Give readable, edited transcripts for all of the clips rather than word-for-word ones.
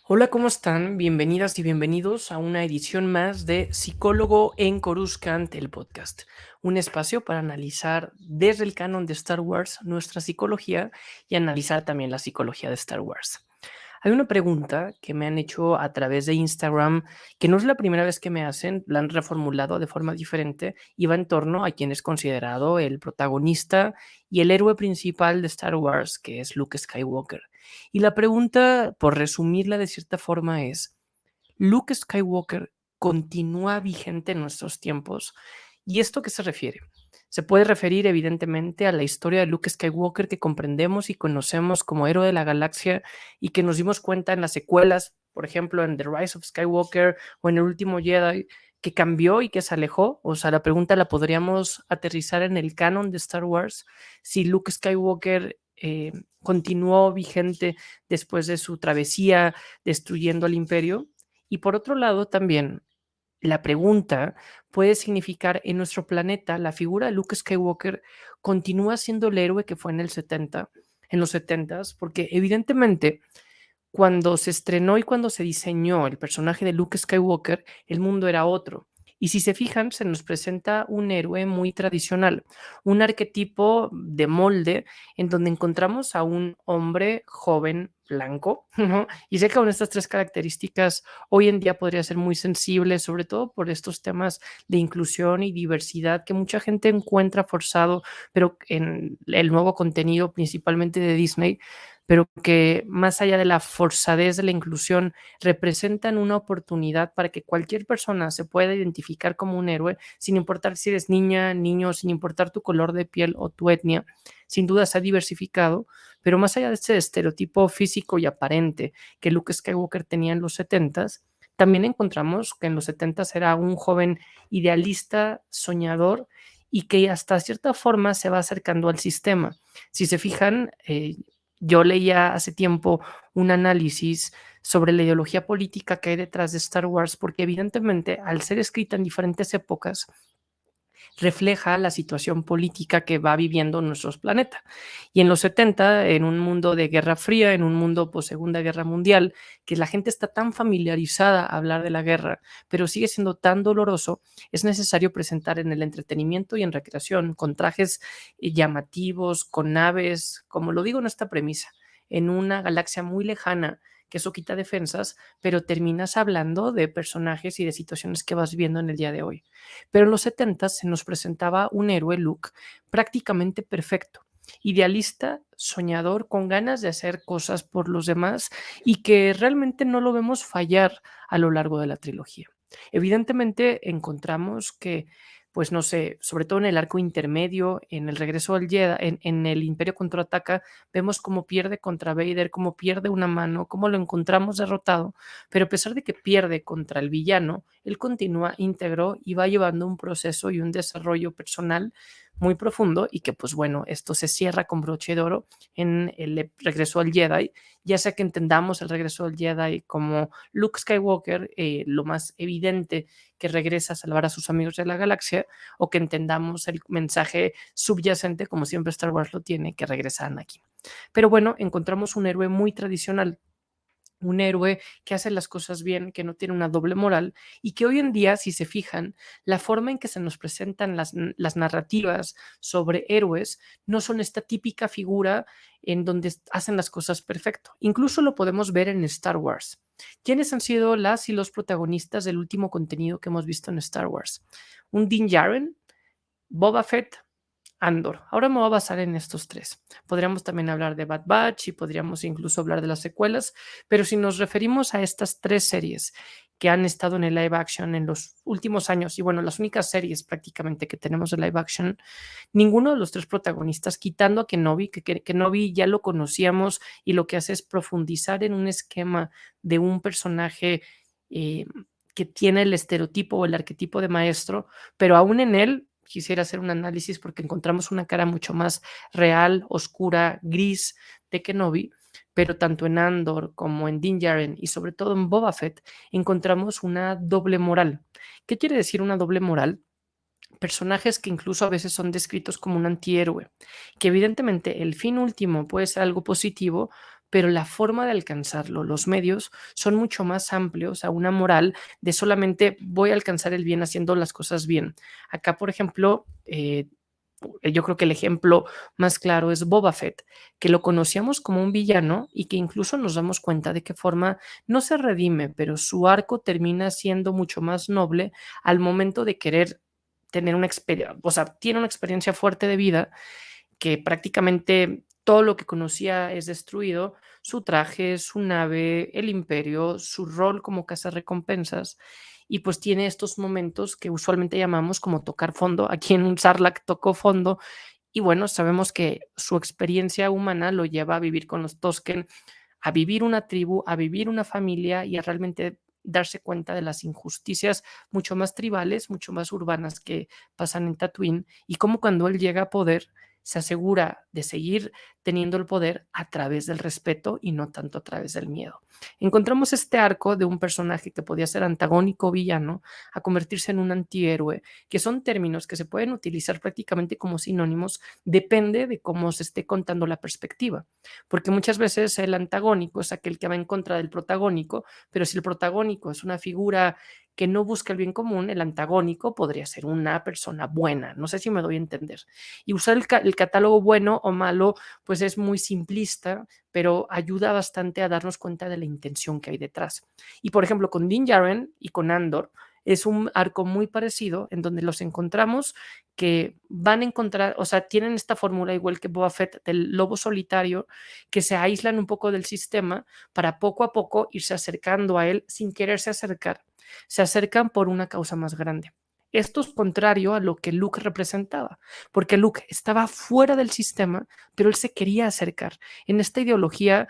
Hola, ¿cómo están? Bienvenidas y bienvenidos a una edición más de Psicólogo en Coruscant, el podcast. Un espacio para analizar desde el canon de Star Wars nuestra psicología y analizar también la psicología de Star Wars. Hay una pregunta que me han hecho a través de Instagram, que no es la primera vez que me hacen, la han reformulado de forma diferente y va en torno a quién es considerado el protagonista y el héroe principal de Star Wars, que es Luke Skywalker. Y la pregunta, por resumirla de cierta forma, es, ¿Luke Skywalker continúa vigente en nuestros tiempos? ¿Y esto a qué se refiere? Se puede referir evidentemente a la historia de Luke Skywalker que comprendemos y conocemos como héroe de la galaxia y que nos dimos cuenta en las secuelas, por ejemplo en The Rise of Skywalker o en El Último Jedi, que cambió y que se alejó. O sea, la pregunta la podríamos aterrizar en el canon de Star Wars, si Luke Skywalker continuó vigente después de su travesía destruyendo al imperio. Y por otro lado también la pregunta puede significar: en nuestro planeta, la figura de Luke Skywalker continúa siendo el héroe que fue en el 70, en los 70s, porque evidentemente cuando se estrenó y cuando se diseñó el personaje de Luke Skywalker, el mundo era otro. Y si se fijan, se nos presenta un héroe muy tradicional, un arquetipo de molde en donde encontramos a un hombre joven, blanco, ¿no? Y sé que con estas tres características hoy en día podría ser muy sensible, sobre todo por estos temas de inclusión y diversidad que mucha gente encuentra forzado, pero en el nuevo contenido, principalmente de Disney, pero que más allá de la forzadez de la inclusión, representan una oportunidad para que cualquier persona se pueda identificar como un héroe, sin importar si eres niña, niño, sin importar tu color de piel o tu etnia. Sin duda se ha diversificado, pero más allá de ese estereotipo físico y aparente que Luke Skywalker tenía en los 70s, también encontramos que en los 70s era un joven idealista, soñador, y que hasta cierta forma se va acercando al sistema. Si se fijan, yo leía hace tiempo un análisis sobre la ideología política que hay detrás de Star Wars, porque evidentemente al ser escrita en diferentes épocas, refleja la situación política que va viviendo nuestro planeta. Y en los 70, en un mundo de Guerra Fría, en un mundo post Segunda Guerra Mundial, que la gente está tan familiarizada a hablar de la guerra, pero sigue siendo tan doloroso, es necesario presentar en el entretenimiento y en recreación, con trajes llamativos, con naves, como lo digo en esta premisa, en una galaxia muy lejana, que eso quita defensas, pero terminas hablando de personajes y de situaciones que vas viendo en el día de hoy. Pero en los 70 se nos presentaba un héroe, Luke, prácticamente perfecto, idealista, soñador, con ganas de hacer cosas por los demás y que realmente no lo vemos fallar a lo largo de la trilogía. Evidentemente encontramos que, pues no sé, sobre todo en el arco intermedio, en el regreso al Jedi, en el Imperio contraataca, vemos cómo pierde contra Vader, cómo pierde una mano, cómo lo encontramos derrotado, pero a pesar de que pierde contra el villano, él continúa íntegro y va llevando un proceso y un desarrollo personal muy profundo, y que pues bueno, esto se cierra con broche de oro en el regreso al Jedi, ya sea que entendamos el regreso al Jedi como Luke Skywalker, lo más evidente, que regresa a salvar a sus amigos de la galaxia, o que entendamos el mensaje subyacente, como siempre Star Wars lo tiene, que regresa a Anakin. Pero bueno, encontramos un héroe muy tradicional, un héroe que hace las cosas bien, que no tiene una doble moral, y que hoy en día, si se fijan, la forma en que se nos presentan las narrativas sobre héroes no son esta típica figura en donde hacen las cosas perfecto. Incluso lo podemos ver en Star Wars. ¿Quiénes han sido las y los protagonistas del último contenido que hemos visto en Star Wars? Un Din Djarin, Boba Fett, Andor. Ahora me voy a basar en estos tres. Podríamos también hablar de Bad Batch y podríamos incluso hablar de las secuelas, pero si nos referimos a estas tres series que han estado en el live action en los últimos años, y bueno, las únicas series prácticamente que tenemos de live action, ninguno de los tres protagonistas, quitando a Kenobi, que Kenobi ya lo conocíamos y lo que hace es profundizar en un esquema de un personaje eh, que tiene el estereotipo o el arquetipo de maestro, pero aún en él quisiera hacer un análisis porque encontramos una cara mucho más real, oscura, gris de Kenobi, pero tanto en Andor como en Din Djarin y sobre todo en Boba Fett encontramos una doble moral. ¿Qué quiere decir una doble moral? Personajes que incluso a veces son descritos como un antihéroe, que evidentemente el fin último puede ser algo positivo, pero la forma de alcanzarlo, los medios, son mucho más amplios a una moral de solamente voy a alcanzar el bien haciendo las cosas bien. Acá, por ejemplo, yo creo que el ejemplo más claro es Boba Fett, que lo conocíamos como un villano y que incluso nos damos cuenta de qué forma no se redime, pero su arco termina siendo mucho más noble al momento de querer tener una experiencia, o sea, tiene una experiencia fuerte de vida que prácticamente todo lo que conocía es destruido, su traje, su nave, el imperio, su rol como cazarrecompensas, y pues tiene estos momentos que usualmente llamamos como tocar fondo. Aquí en un Sarlacc tocó fondo y bueno, sabemos que su experiencia humana lo lleva a vivir con los Tosken, a vivir una tribu, a vivir una familia y a realmente darse cuenta de las injusticias mucho más tribales, mucho más urbanas que pasan en Tatooine y cómo cuando él llega a poder se asegura de seguir teniendo el poder a través del respeto y no tanto a través del miedo. Encontramos este arco de un personaje que podía ser antagónico o villano a convertirse en un antihéroe, que son términos que se pueden utilizar prácticamente como sinónimos, depende de cómo se esté contando la perspectiva, porque muchas veces el antagónico es aquel que va en contra del protagónico, pero si el protagónico es una figura que no busca el bien común, el antagónico podría ser una persona buena. No sé si me doy a entender. Y usar el catálogo bueno o malo, pues es muy simplista, pero ayuda bastante a darnos cuenta de la intención que hay detrás. Y por ejemplo, con Din Djarin y con Andor, es un arco muy parecido en donde los encontramos que van a encontrar, o sea, tienen esta fórmula igual que Boba Fett del lobo solitario, que se aíslan un poco del sistema para poco a poco irse acercando a él sin quererse acercar. Se acercan por una causa más grande. Esto es contrario a lo que Luke representaba, porque Luke estaba fuera del sistema, pero él se quería acercar. En esta ideología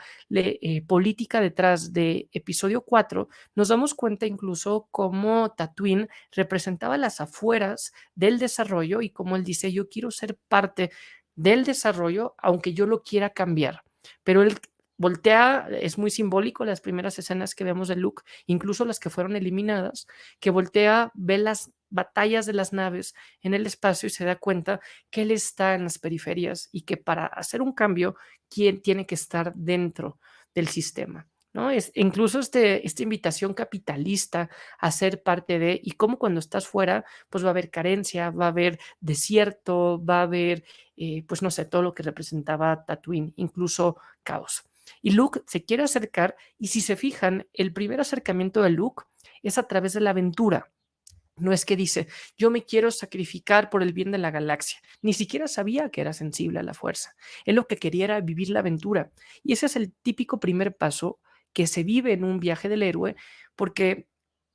política detrás de episodio 4, nos damos cuenta incluso cómo Tatooine representaba las afueras del desarrollo y cómo él dice, yo quiero ser parte del desarrollo, aunque yo lo quiera cambiar. Pero él voltea, es muy simbólico las primeras escenas que vemos de Luke, incluso las que fueron eliminadas, que voltea, ve las batallas de las naves en el espacio y se da cuenta que él está en las periferias y que para hacer un cambio, ¿quién tiene que estar dentro del sistema? ¿No? Incluso esta invitación capitalista a ser parte de, y cómo cuando estás fuera, pues va a haber carencia, va a haber desierto, va a haber, pues no sé, todo lo que representaba Tatooine, incluso caos. Y Luke se quiere acercar y si se fijan, el primer acercamiento de Luke es a través de la aventura. No es que dice, yo me quiero sacrificar por el bien de la galaxia. Ni siquiera sabía que era sensible a la fuerza. Él lo que quería era vivir la aventura. Y ese es el típico primer paso que se vive en un viaje del héroe, porque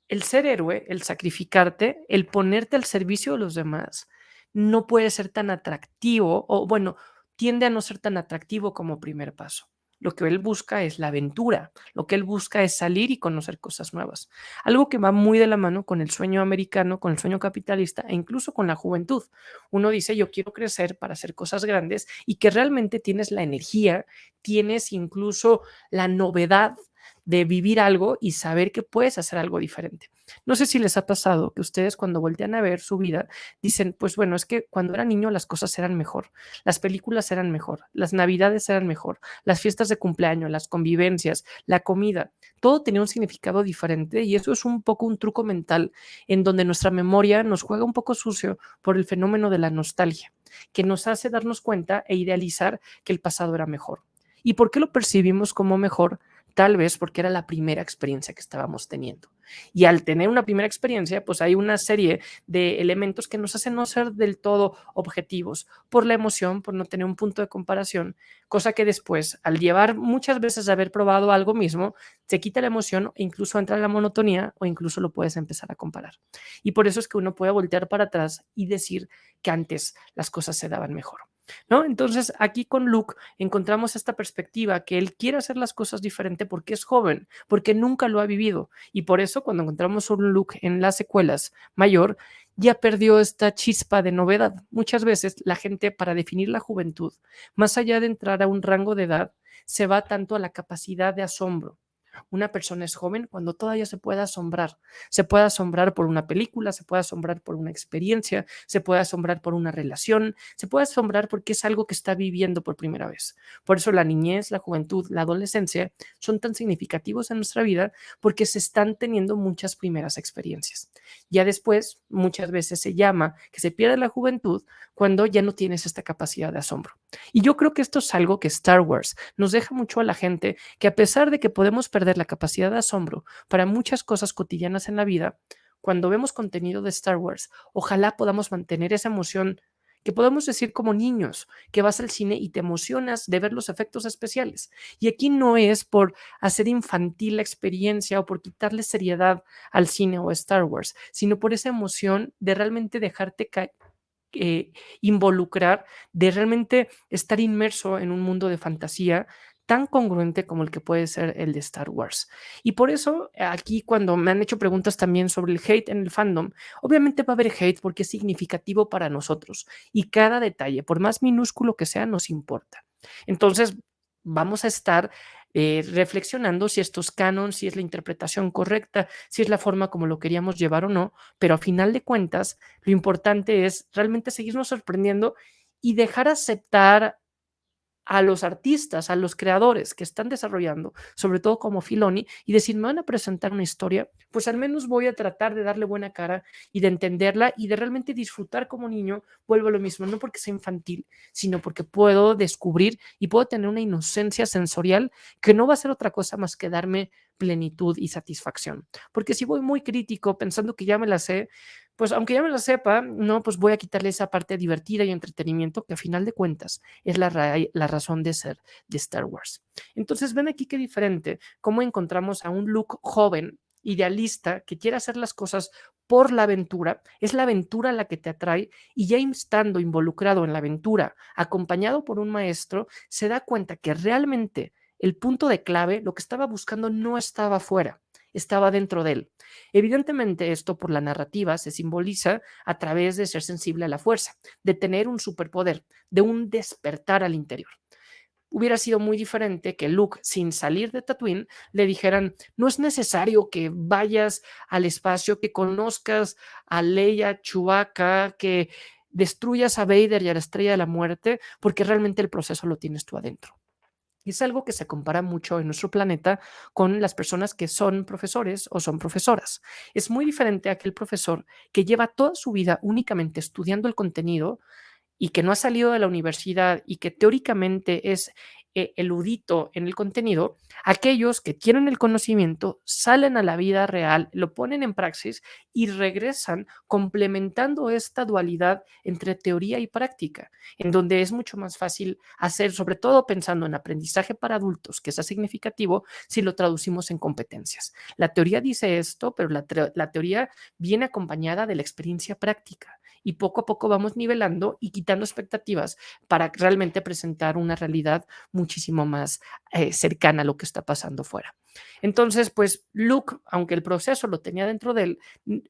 el ser héroe, el sacrificarte, el ponerte al servicio de los demás, no puede ser tan atractivo, o bueno, tiende a no ser tan atractivo como primer paso. Lo que él busca es la aventura, lo que él busca es salir y conocer cosas nuevas. Algo que va muy de la mano con el sueño americano, con el sueño capitalista e incluso con la juventud. Uno dice, yo quiero crecer para hacer cosas grandes y que realmente tienes la energía, tienes incluso la novedad de vivir algo y saber que puedes hacer algo diferente. No sé si les ha pasado que ustedes cuando voltean a ver su vida dicen, pues bueno, es que cuando era niño las cosas eran mejor, las películas eran mejor, las navidades eran mejor, las fiestas de cumpleaños, las convivencias, la comida, todo tenía un significado diferente y eso es un poco un truco mental en donde nuestra memoria nos juega un poco sucio por el fenómeno de la nostalgia, que nos hace darnos cuenta e idealizar que el pasado era mejor. ¿Y por qué lo percibimos como mejor? Tal vez porque era la primera experiencia que estábamos teniendo. Y al tener una primera experiencia, pues hay una serie de elementos que nos hacen no ser del todo objetivos por la emoción, por no tener un punto de comparación, cosa que después, al llevar muchas veces a haber probado algo mismo, se quita la emoción e incluso entra la monotonía o incluso lo puedes empezar a comparar. Y por eso es que uno puede voltear para atrás y decir que antes las cosas se daban mejor. ¿No? Entonces, aquí con Luke encontramos esta perspectiva que él quiere hacer las cosas diferente porque es joven, porque nunca lo ha vivido. Y por eso, cuando encontramos un Luke en las secuelas mayor, ya perdió esta chispa de novedad. Muchas veces la gente, para definir la juventud, más allá de entrar a un rango de edad, se va tanto a la capacidad de asombro. Una persona es joven cuando todavía se puede asombrar. Se puede asombrar por una película, se puede asombrar por una experiencia, se puede asombrar por una relación, se puede asombrar porque es algo que está viviendo por primera vez. Por eso la niñez, la juventud, la adolescencia son tan significativos en nuestra vida porque se están teniendo muchas primeras experiencias. Ya después, muchas veces se llama que se pierde la juventud cuando ya no tienes esta capacidad de asombro. Y yo creo que esto es algo que Star Wars nos deja mucho a la gente, que a pesar de que podemos perder la capacidad de asombro para muchas cosas cotidianas en la vida, cuando vemos contenido de Star Wars, ojalá podamos mantener esa emoción que podemos decir como niños, que vas al cine y te emocionas de ver los efectos especiales. Y aquí no es por hacer infantil la experiencia o por quitarle seriedad al cine o a Star Wars, sino por esa emoción de realmente dejarte eh, involucrar, de realmente estar inmerso en un mundo de fantasía tan congruente como el que puede ser el de Star Wars. Y por eso aquí cuando me han hecho preguntas también sobre el hate en el fandom, obviamente va a haber hate porque es significativo para nosotros y cada detalle, por más minúsculo que sea, nos importa. Entonces, vamos a estar reflexionando si esto es canon, si es la interpretación correcta, si es la forma como lo queríamos llevar o no, pero a final de cuentas, lo importante es realmente seguirnos sorprendiendo y dejar aceptar a los artistas, a los creadores que están desarrollando, sobre todo como Filoni, y decir, me van a presentar una historia, pues al menos voy a tratar de darle buena cara y de entenderla y de realmente disfrutar como niño, vuelvo a lo mismo, no porque sea infantil, sino porque puedo descubrir y puedo tener una inocencia sensorial que no va a ser otra cosa más que darme plenitud y satisfacción. Porque si voy muy crítico pensando que ya me la sé, pues aunque ya me la sepa, no, pues voy a quitarle esa parte divertida y entretenimiento que a final de cuentas es la razón de ser de Star Wars. Entonces, ven aquí qué diferente, cómo encontramos a un Luke joven, idealista, que quiere hacer las cosas por la aventura, es la aventura la que te atrae y ya estando involucrado en la aventura, acompañado por un maestro, se da cuenta que realmente el punto de clave, lo que estaba buscando no estaba afuera, estaba dentro de él. Evidentemente esto por la narrativa se simboliza a través de ser sensible a la fuerza, de tener un superpoder, de un despertar al interior. Hubiera sido muy diferente que Luke, sin salir de Tatooine, le dijeran, no es necesario que vayas al espacio, que conozcas a Leia, Chewbacca, que destruyas a Vader y a la Estrella de la Muerte, porque realmente el proceso lo tienes tú adentro. Y es algo que se compara mucho en nuestro planeta con las personas que son profesores o son profesoras. Es muy diferente a aquel profesor que lleva toda su vida únicamente estudiando el contenido y que no ha salido de la universidad y que teóricamente es erudito en el contenido, aquellos que tienen el conocimiento salen a la vida real, lo ponen en praxis y regresan complementando esta dualidad entre teoría y práctica, en donde es mucho más fácil hacer, sobre todo pensando en aprendizaje para adultos, que sea significativo si lo traducimos en competencias. La teoría dice esto, pero la teoría viene acompañada de la experiencia práctica y poco a poco vamos nivelando y quitando expectativas para realmente presentar una realidad muchísimo más cercana a lo que está pasando fuera. Entonces, pues Luke, aunque el proceso lo tenía dentro de él,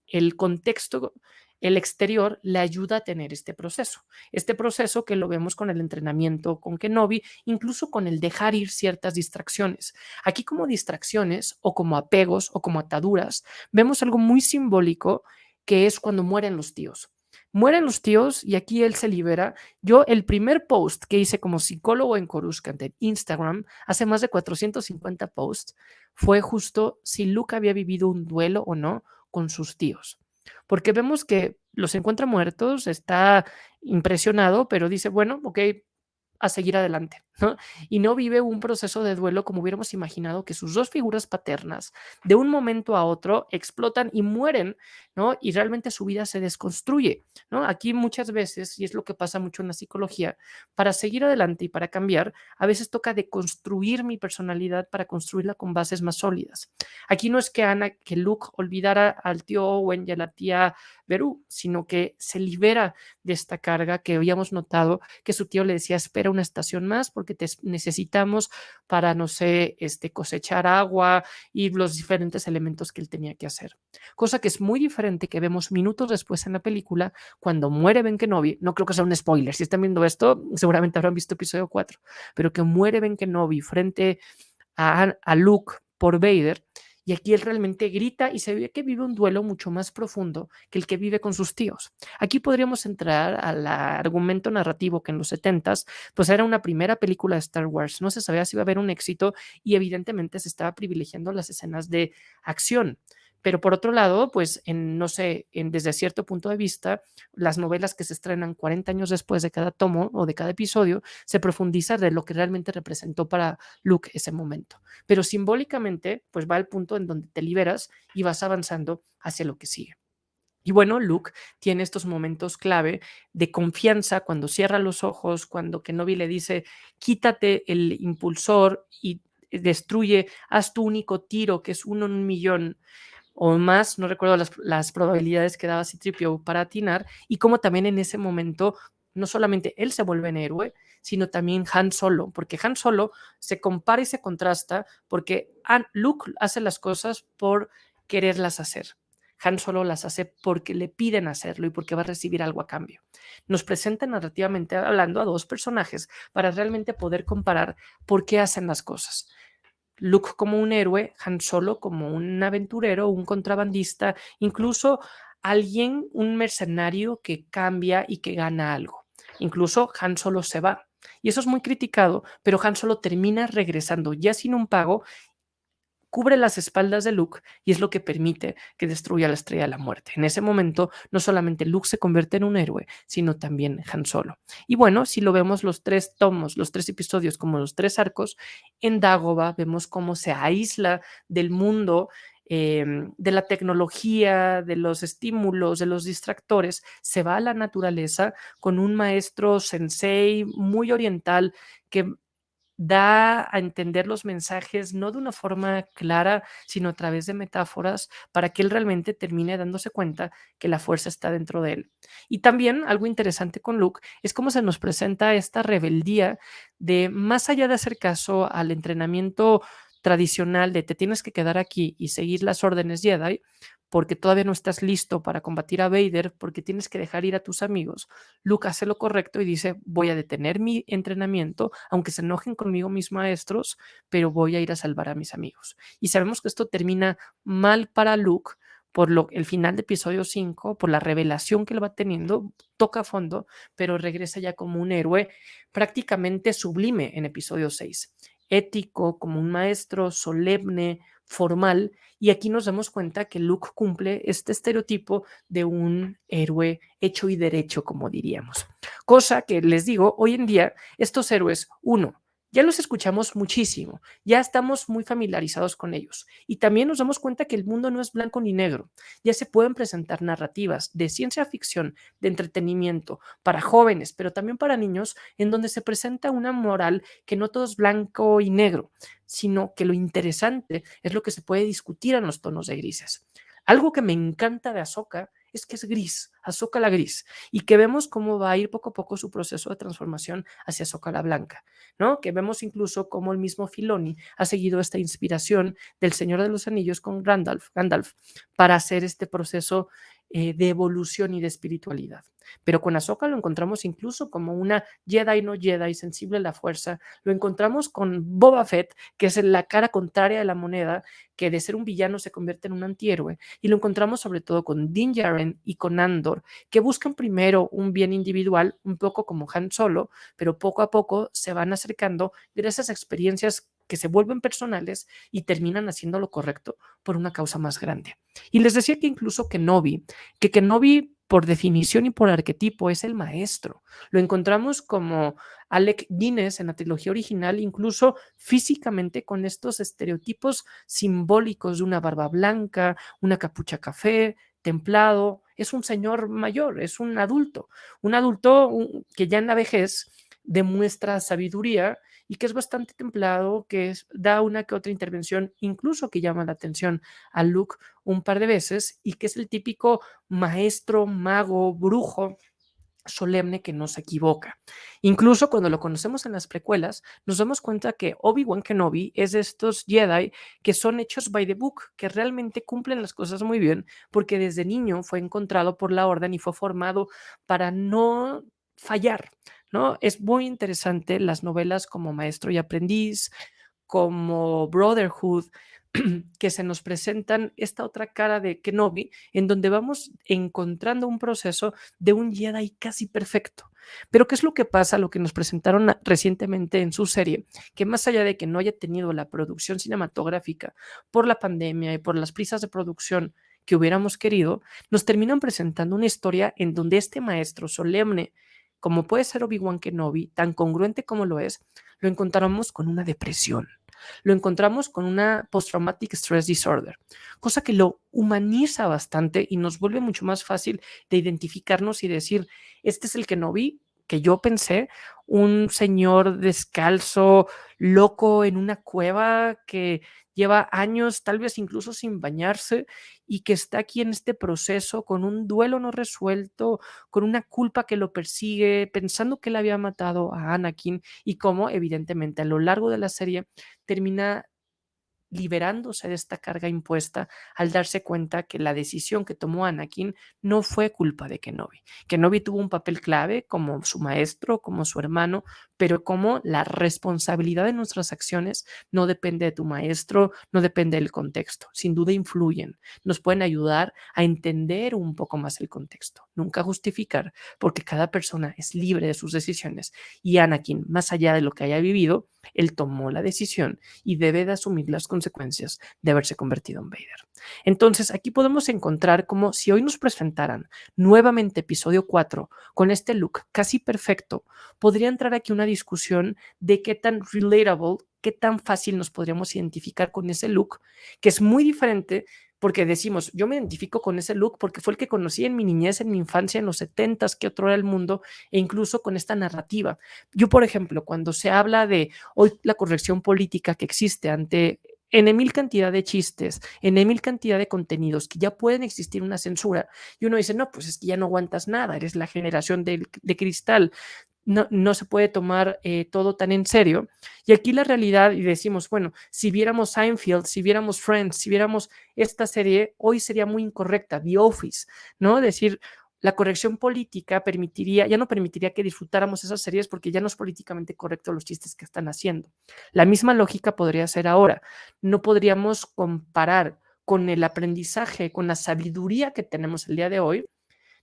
el contexto, el exterior le ayuda a tener este proceso que lo vemos con el entrenamiento con Kenobi, incluso con el dejar ir ciertas distracciones. Aquí como distracciones o como apegos o como ataduras, vemos algo muy simbólico que es cuando mueren los tíos. Mueren los tíos y aquí él se libera. Yo, el primer post que hice como psicólogo en Coruscant en Instagram, hace más de 450 posts, fue justo si Luke había vivido un duelo o no con sus tíos. Porque vemos que los encuentra muertos, está impresionado, pero dice, bueno, ok, a seguir adelante, ¿no? Y no vive un proceso de duelo como hubiéramos imaginado que sus dos figuras paternas de un momento a otro explotan y mueren, ¿no? Y realmente su vida se desconstruye, ¿no? Aquí muchas veces, y es lo que pasa mucho en la psicología, para seguir adelante y para cambiar, a veces toca deconstruir mi personalidad para construirla con bases más sólidas. Aquí no es que Luke olvidara al tío Owen y a la tía Beru, sino que se libera de esta carga que habíamos notado que su tío le decía, espera una estación más porque te necesitamos para, no sé, cosechar agua y los diferentes elementos que él tenía que hacer. Cosa que es muy diferente que vemos minutos después en la película cuando muere Ben Kenobi. No creo que sea un spoiler. Si están viendo esto, seguramente habrán visto episodio 4, pero que muere Ben Kenobi frente a Luke por Vader. Y aquí él realmente grita y se ve que vive un duelo mucho más profundo que el que vive con sus tíos. Aquí podríamos entrar al argumento narrativo que en los 70s, pues era una primera película de Star Wars. No se sabía si iba a haber un éxito y evidentemente se estaba privilegiando las escenas de acción. Pero por otro lado, pues no sé, desde cierto punto de vista, las novelas que se estrenan 40 años después de cada tomo o de cada episodio, se profundiza de lo que realmente representó para Luke ese momento. Pero simbólicamente, pues va al punto en donde te liberas y vas avanzando hacia lo que sigue. Y bueno, Luke tiene estos momentos clave de confianza cuando cierra los ojos, cuando Kenobi le dice, quítate el impulsor y destruye, haz tu único tiro, que es uno en 1,000,000 o más, no recuerdo las probabilidades que daba C-3PO para atinar, y como también en ese momento no solamente él se vuelve en héroe, sino también Han Solo, porque Han Solo se compara y se contrasta porque Luke hace las cosas por quererlas hacer. Han Solo las hace porque le piden hacerlo y porque va a recibir algo a cambio. Nos presenta narrativamente hablando a dos personajes para realmente poder comparar por qué hacen las cosas. Luke como un héroe, Han Solo como un aventurero, un contrabandista, incluso alguien, un mercenario que cambia y que gana algo. Incluso Han Solo se va. Y eso es muy criticado, pero Han Solo termina regresando ya sin un pago, cubre las espaldas de Luke y es lo que permite que destruya la Estrella de la Muerte. En ese momento, no solamente Luke se convierte en un héroe, sino también Han Solo. Y bueno, si lo vemos los 3 tomos, los 3 episodios, como los 3 arcos, en Dagobah vemos cómo se aísla del mundo, de la tecnología, de los estímulos, de los distractores, se va a la naturaleza con un maestro sensei muy oriental que da a entender los mensajes no de una forma clara, sino a través de metáforas para que él realmente termine dándose cuenta que la fuerza está dentro de él. Y también algo interesante con Luke es cómo se nos presenta esta rebeldía de más allá de hacer caso al entrenamiento tradicional de te tienes que quedar aquí y seguir las órdenes Jedi, porque todavía no estás listo para combatir a Vader, porque tienes que dejar ir a tus amigos. Luke hace lo correcto y dice, voy a detener mi entrenamiento, aunque se enojen conmigo mis maestros, pero voy a ir a salvar a mis amigos. Y sabemos que esto termina mal para Luke por el final de episodio 5, por la revelación que él va teniendo, toca a fondo, pero regresa ya como un héroe prácticamente sublime en episodio 6, ético, como un maestro, solemne, formal, y aquí nos damos cuenta que Luke cumple este estereotipo de un héroe hecho y derecho, como diríamos. Cosa que les digo, hoy en día estos héroes, uno, ya los escuchamos muchísimo, ya estamos muy familiarizados con ellos y también nos damos cuenta que el mundo no es blanco ni negro, ya se pueden presentar narrativas de ciencia ficción, de entretenimiento para jóvenes, pero también para niños, en donde se presenta una moral que no todo es blanco y negro, sino que lo interesante es lo que se puede discutir en los tonos de grises. Algo que me encanta de Ahsoka es que es gris, Ahsoka la gris, y que vemos cómo va a ir poco a poco su proceso de transformación hacia Ahsoka la blanca, ¿no? Que vemos incluso cómo el mismo Filoni ha seguido esta inspiración del Señor de los Anillos con Gandalf para hacer este proceso de evolución y de espiritualidad. Pero con Ahsoka lo encontramos incluso como una Jedi no Jedi, sensible a la fuerza. Lo encontramos con Boba Fett, que es la cara contraria de la moneda, que de ser un villano se convierte en un antihéroe. Y lo encontramos sobre todo con Din Djarin y con Andor, que buscan primero un bien individual, un poco como Han Solo, pero poco a poco se van acercando gracias a experiencias que se vuelven personales y terminan haciendo lo correcto por una causa más grande. Y les decía que incluso Kenobi por definición y por arquetipo es el maestro. Lo encontramos como Alec Guinness en la trilogía original, incluso físicamente con estos estereotipos simbólicos de una barba blanca, una capucha café, templado. Es un señor mayor, es un adulto que ya en la vejez demuestra sabiduría y que es bastante templado, da una que otra intervención, incluso que llama la atención a Luke un par de veces y que es el típico maestro, mago, brujo solemne que no se equivoca. Incluso cuando lo conocemos en las precuelas, nos damos cuenta que Obi-Wan Kenobi es de estos Jedi que son hechos by the book, que realmente cumplen las cosas muy bien, porque desde niño fue encontrado por la orden y fue formado para no fallar, ¿no? Es muy interesante las novelas como Maestro y Aprendiz, como Brotherhood, que se nos presentan esta otra cara de Kenobi, en donde vamos encontrando un proceso de un Jedi casi perfecto. Pero ¿qué es lo que pasa? Lo que nos presentaron recientemente en su serie, que más allá de que no haya tenido la producción cinematográfica por la pandemia y por las prisas de producción que hubiéramos querido, nos terminan presentando una historia en donde este maestro solemne, como puede ser Obi-Wan Kenobi, tan congruente como lo es, lo encontramos con una depresión, lo encontramos con una post-traumatic stress disorder, cosa que lo humaniza bastante y nos vuelve mucho más fácil de identificarnos y decir, este es el Kenobi que yo pensé, un señor descalzo, loco en una cueva que lleva años, tal vez incluso sin bañarse, y que está aquí en este proceso con un duelo no resuelto, con una culpa que lo persigue, pensando que él había matado a Anakin y cómo evidentemente a lo largo de la serie termina liberándose de esta carga impuesta al darse cuenta que la decisión que tomó Anakin no fue culpa de Kenobi. Kenobi tuvo un papel clave como su maestro, como su hermano, pero como la responsabilidad de nuestras acciones no depende de tu maestro, no depende del contexto. Sin duda influyen, nos pueden ayudar a entender un poco más el contexto, nunca justificar, porque cada persona es libre de sus decisiones y Anakin, más allá de lo que haya vivido, él tomó la decisión y debe de asumir las consecuencias de haberse convertido en Vader. Entonces, aquí podemos encontrar como si hoy nos presentaran nuevamente episodio 4 con este look casi perfecto, podría entrar aquí una discusión de qué tan relatable, qué tan fácil nos podríamos identificar con ese look, que es muy diferente porque decimos, yo me identifico con ese look porque fue el que conocí en mi niñez, en mi infancia, en los 70s, que otro era el mundo, e incluso con esta narrativa. Yo, por ejemplo, cuando se habla de hoy la corrección política que existe ante en mil cantidad de chistes, en mil cantidad de contenidos que ya pueden existir una censura y uno dice, no, pues es que ya no aguantas nada, eres la generación de cristal, no se puede tomar todo tan en serio. Y aquí la realidad, y decimos, bueno, si viéramos Seinfeld, si viéramos Friends, si viéramos esta serie, hoy sería muy incorrecta, The Office, ¿no? Decir, la corrección política permitiría, ya no permitiría que disfrutáramos esas series porque ya no es políticamente correcto los chistes que están haciendo. La misma lógica podría ser ahora. No podríamos comparar con el aprendizaje, con la sabiduría que tenemos el día de hoy,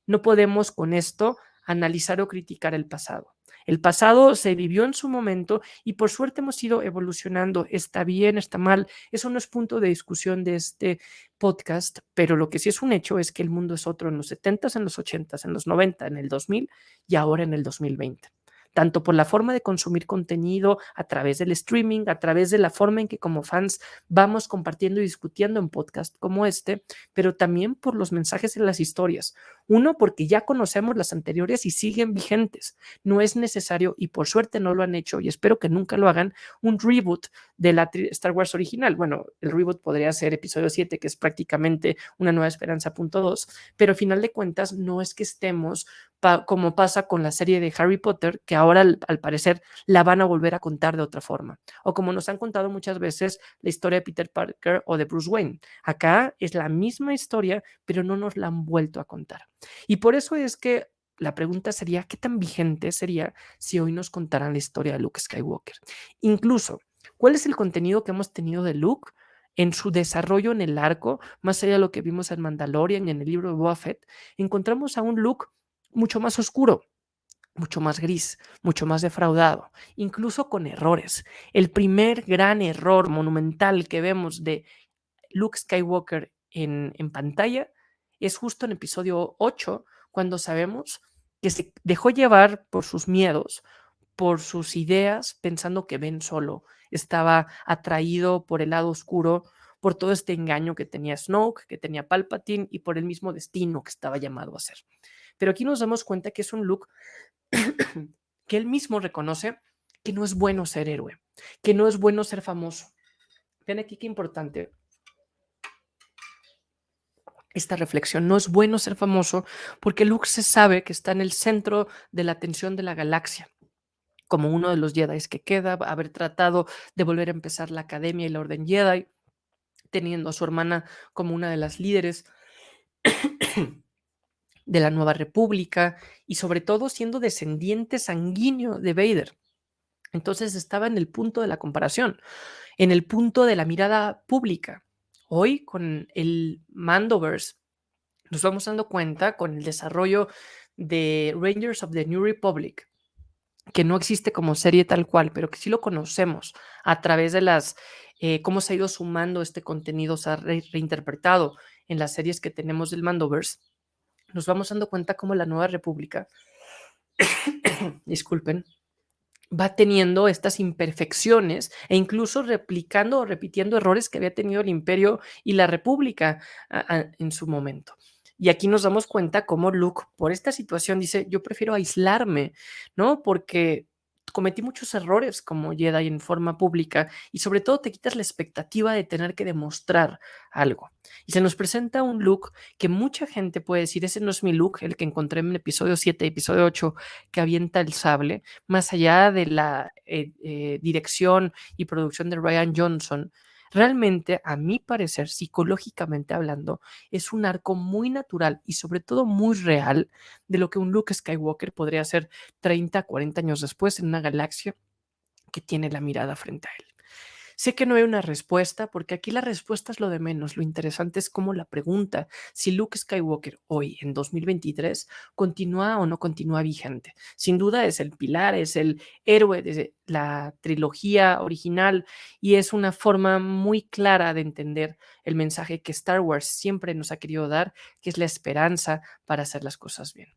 no podemos con esto analizar o criticar el pasado. El pasado se vivió en su momento y por suerte hemos ido evolucionando. Está bien, está mal. Eso no es punto de discusión de este podcast, pero lo que sí es un hecho es que el mundo es otro en los 70s, en los 80s, en los 90, en el 2000 y ahora en el 2020, tanto por la forma de consumir contenido a través del streaming, a través de la forma en que como fans vamos compartiendo y discutiendo en podcast como este, pero también por los mensajes en las historias. Uno, porque ya conocemos las anteriores y siguen vigentes. No es necesario, y por suerte no lo han hecho, y espero que nunca lo hagan, un reboot de la Star Wars original. Bueno, el reboot podría ser episodio 7, que es prácticamente una nueva esperanza punto 2, pero al final de cuentas no es que estemos como pasa con la serie de Harry Potter, que ahora al parecer la van a volver a contar de otra forma. O como nos han contado muchas veces la historia de Peter Parker o de Bruce Wayne. Acá es la misma historia, pero no nos la han vuelto a contar. Y por eso es que la pregunta sería, ¿qué tan vigente sería si hoy nos contaran la historia de Luke Skywalker? Incluso, ¿cuál es el contenido que hemos tenido de Luke en su desarrollo en el arco, más allá de lo que vimos en Mandalorian y en el libro de Boba Fett? Encontramos a un Luke mucho más oscuro, mucho más gris, mucho más defraudado, incluso con errores. El primer gran error monumental que vemos de Luke Skywalker en pantalla es justo en episodio 8, cuando sabemos que se dejó llevar por sus miedos, por sus ideas, pensando que Ben Solo estaba atraído por el lado oscuro, por todo este engaño que tenía Snoke, que tenía Palpatine y por el mismo destino que estaba llamado a ser. Pero aquí nos damos cuenta que es un Luke que él mismo reconoce que no es bueno ser héroe, que no es bueno ser famoso. Ven aquí qué importante esta reflexión. No es bueno ser famoso porque Luke se sabe que está en el centro de la atención de la galaxia, como uno de los Jedi que queda, haber tratado de volver a empezar la academia y la Orden Jedi, teniendo a su hermana como una de las líderes de la Nueva República y sobre todo siendo descendiente sanguíneo de Vader. Entonces estaba en el punto de la comparación, en el punto de la mirada pública. Hoy, con el Mandoverse, nos vamos dando cuenta con el desarrollo de Rangers of the New Republic, que no existe como serie tal cual, pero que sí lo conocemos a través de cómo se ha ido sumando este contenido, se ha reinterpretado en las series que tenemos del Mandoverse. Nos vamos dando cuenta cómo la Nueva República, disculpen, va teniendo estas imperfecciones e incluso replicando o repitiendo errores que había tenido el Imperio y la República en su momento. Y aquí nos damos cuenta cómo Luke, por esta situación, dice, yo prefiero aislarme, ¿no? Porque cometí muchos errores como Jedi en forma pública y sobre todo te quitas la expectativa de tener que demostrar algo. Y se nos presenta un Luke que mucha gente puede decir, ese no es mi Luke, el que encontré en el episodio 7, episodio 8, que avienta el sable, más allá de la dirección y producción de Rian Johnson. Realmente, a mi parecer, psicológicamente hablando, es un arco muy natural y sobre todo muy real de lo que un Luke Skywalker podría hacer 30, 40 años después en una galaxia que tiene la mirada frente a él. Sé que no hay una respuesta, porque aquí la respuesta es lo de menos. Lo interesante es cómo la pregunta, si Luke Skywalker hoy, en 2023, continúa o no continúa vigente. Sin duda es el pilar, es el héroe de la trilogía original y es una forma muy clara de entender el mensaje que Star Wars siempre nos ha querido dar, que es la esperanza para hacer las cosas bien.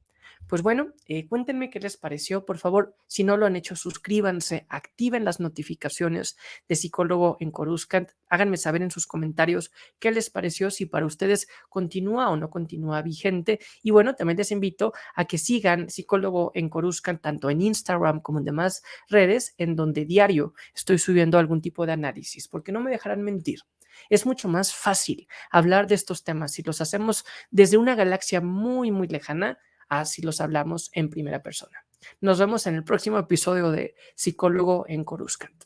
Pues bueno, cuéntenme qué les pareció. Por favor, si no lo han hecho, suscríbanse, activen las notificaciones de Psicólogo en Coruscant. Háganme saber en sus comentarios qué les pareció, si para ustedes continúa o no continúa vigente. Y bueno, también les invito a que sigan Psicólogo en Coruscant tanto en Instagram como en demás redes, en donde diario estoy subiendo algún tipo de análisis, porque no me dejarán mentir. Es mucho más fácil hablar de estos temas si los hacemos desde una galaxia muy, muy lejana, así los hablamos en primera persona. Nos vemos en el próximo episodio de Psicólogo en Coruscant.